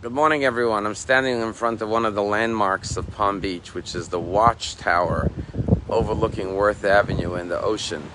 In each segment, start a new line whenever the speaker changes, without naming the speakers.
Good morning, everyone. I'm standing in front of one of the landmarks of Palm Beach, which is the Watchtower overlooking Worth Avenue in the ocean.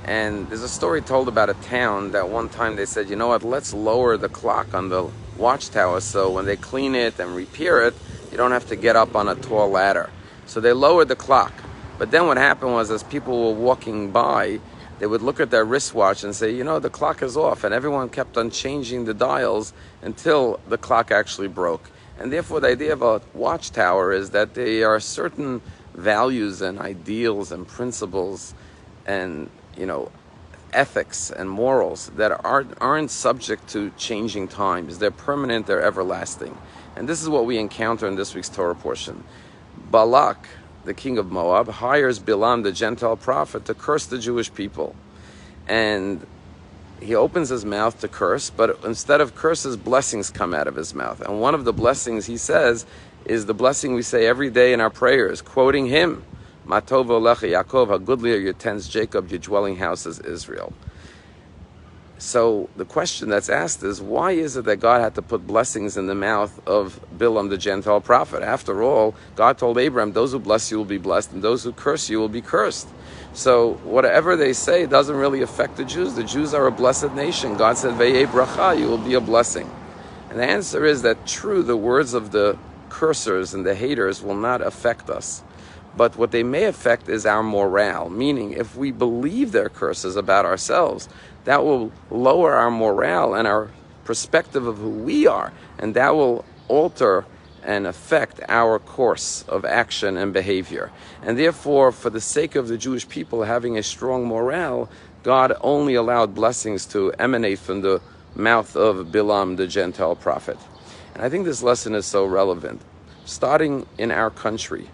And there's a story told about a town that one time they said, you know what, let's lower the clock on the Watchtower so when they clean it and repair it, you don't have to get up on a tall ladder. So they lowered the clock. But then what happened was, as people were walking by, they would look at their wristwatch and say, you know, the clock is off. And everyone kept on changing the dials until the clock actually broke. And therefore, the idea of a watchtower is that there are certain values and ideals and principles and, ethics and morals that aren't subject to changing times. They're permanent, they're everlasting. And this is what we encounter in this week's Torah portion. Balak, the king of Moab, hires Bilam, the Gentile prophet, to curse the Jewish people. And he opens his mouth to curse, but instead of curses, blessings come out of his mouth. And one of the blessings he says is the blessing we say every day in our prayers, quoting him, Matov Olecha Yaakov, how goodly are your tents, Jacob, your dwelling house is Israel. So the question that's asked is, why is it that God had to put blessings in the mouth of Bilam, the Gentile prophet? After all, God told Abraham, those who bless you will be blessed, and those who curse you will be cursed. So whatever they say doesn't really affect the Jews. The Jews are a blessed nation. God said, V'yeh bracha, you will be a blessing. And the answer is that true, the words of the cursers and the haters will not affect us. But what they may affect is our morale, meaning if we believe their curses about ourselves, that will lower our morale and our perspective of who we are, and that will alter and affect our course of action and behavior. And therefore, for the sake of the Jewish people having a strong morale, God only allowed blessings to emanate from the mouth of Bilam, the Gentile prophet. And I think this lesson is so relevant. Starting in our country,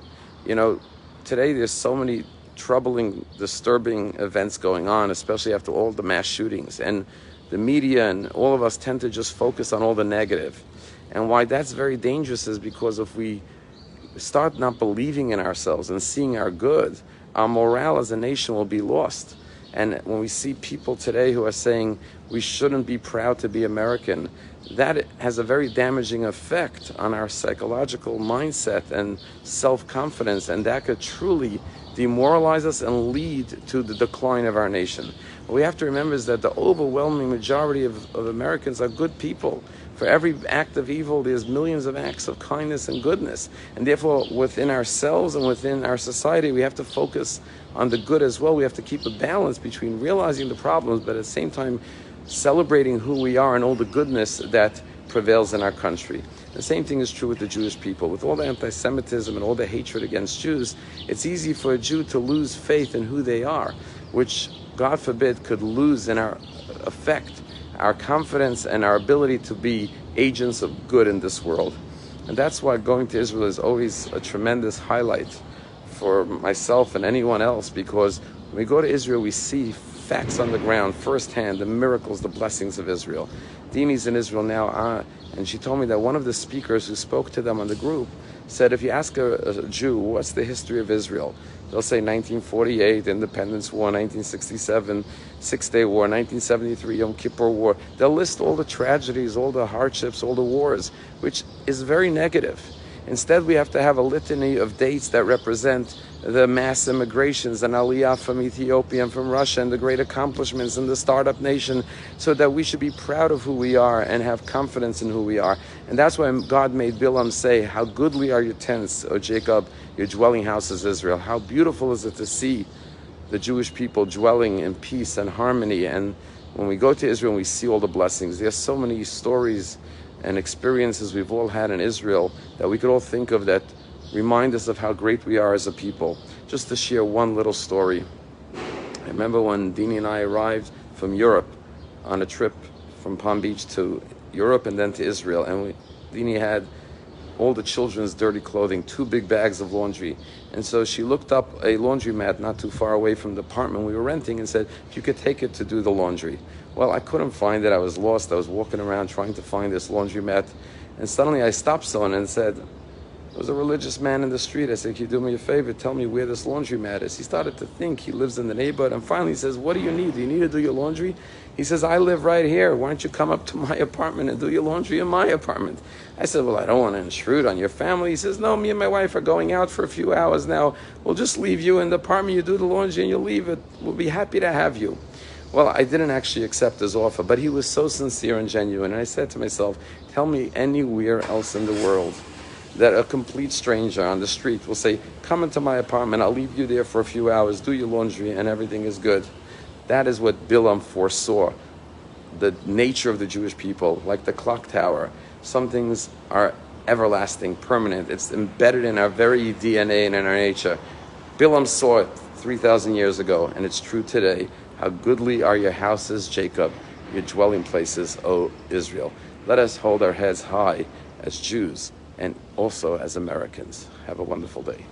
today there's so many troubling, disturbing events going on, especially after all the mass shootings. And the media and all of us tend to just focus on all the negative. And why that's very dangerous is because if we start not believing in ourselves and seeing our good, our morale as a nation will be lost. And when we see people today who are saying we shouldn't be proud to be American, that has a very damaging effect on our psychological mindset and self-confidence, and that could truly demoralize us and lead to the decline of our nation. What we have to remember is that the overwhelming majority of Americans are good people. For every act of evil, there's millions of acts of kindness and goodness. And therefore, within ourselves and within our society, we have to focus on the good as well. We have to keep a balance between realizing the problems, but at the same time, celebrating who we are and all the goodness that prevails in our country. The same thing is true with the Jewish people. With all the anti-Semitism and all the hatred against Jews, it's easy for a Jew to lose faith in who they are, which, God forbid, could lose in our effect, our confidence and our ability to be agents of good in this world. And that's why going to Israel is always a tremendous highlight for myself and anyone else, because when we go to Israel, we see facts on the ground, firsthand, the miracles, the blessings of Israel. Dini's in Israel now, and she told me that one of the speakers who spoke to them on the group said, if you ask a Jew, what's the history of Israel? They'll say 1948, Independence War, 1967, Six-Day War, 1973, Yom Kippur War. They'll list all the tragedies, all the hardships, all the wars, which is very negative. Instead, we have to have a litany of dates that represent the mass immigrations and Aliyah from Ethiopia and from Russia and the great accomplishments in the startup nation, so that we should be proud of who we are and have confidence in who we are. And that's why God made Bilam say, how goodly are your tents, O Jacob, your dwelling house is Israel. How beautiful is it to see the Jewish people dwelling in peace and harmony. And when we go to Israel, we see all the blessings. There's so many stories and experiences we've all had in Israel that we could all think of that remind us of how great we are as a people. Just to share one little story. I remember when Dini and I arrived from Europe on a trip from Palm Beach to Europe and then to Israel, and Dini had all the children's dirty clothing, 2 big bags of laundry. And so she looked up a laundromat not too far away from the apartment we were renting and said, if you could take it to do the laundry. Well, I couldn't find it. I was lost. I was walking around trying to find this laundromat. And suddenly I stopped someone and said, There was a religious man in the street. I said, can you do me a favor? Tell me where this laundromat is. He started to think. He lives in the neighborhood. And finally he says, what do you need? Do you need to do your laundry? He says, I live right here. Why don't you come up to my apartment and do your laundry in my apartment? I said, well, I don't want to intrude on your family. He says, no, me and my wife are going out for a few hours now. We'll just leave you in the apartment. You do the laundry and you'll leave it. We'll be happy to have you. Well, I didn't actually accept his offer, but he was so sincere and genuine. And I said to myself, tell me anywhere else in the world that a complete stranger on the street will say, come into my apartment, I'll leave you there for a few hours, do your laundry, and everything is good. That is what Bilam foresaw, the nature of the Jewish people, like the clock tower. Some things are everlasting, permanent. It's embedded in our very DNA and in our nature. Bilam saw it 3,000 years ago, and it's true today. How goodly are your houses, Jacob, your dwelling places, O Israel. Let us hold our heads high as Jews and also as Americans. Have a wonderful day.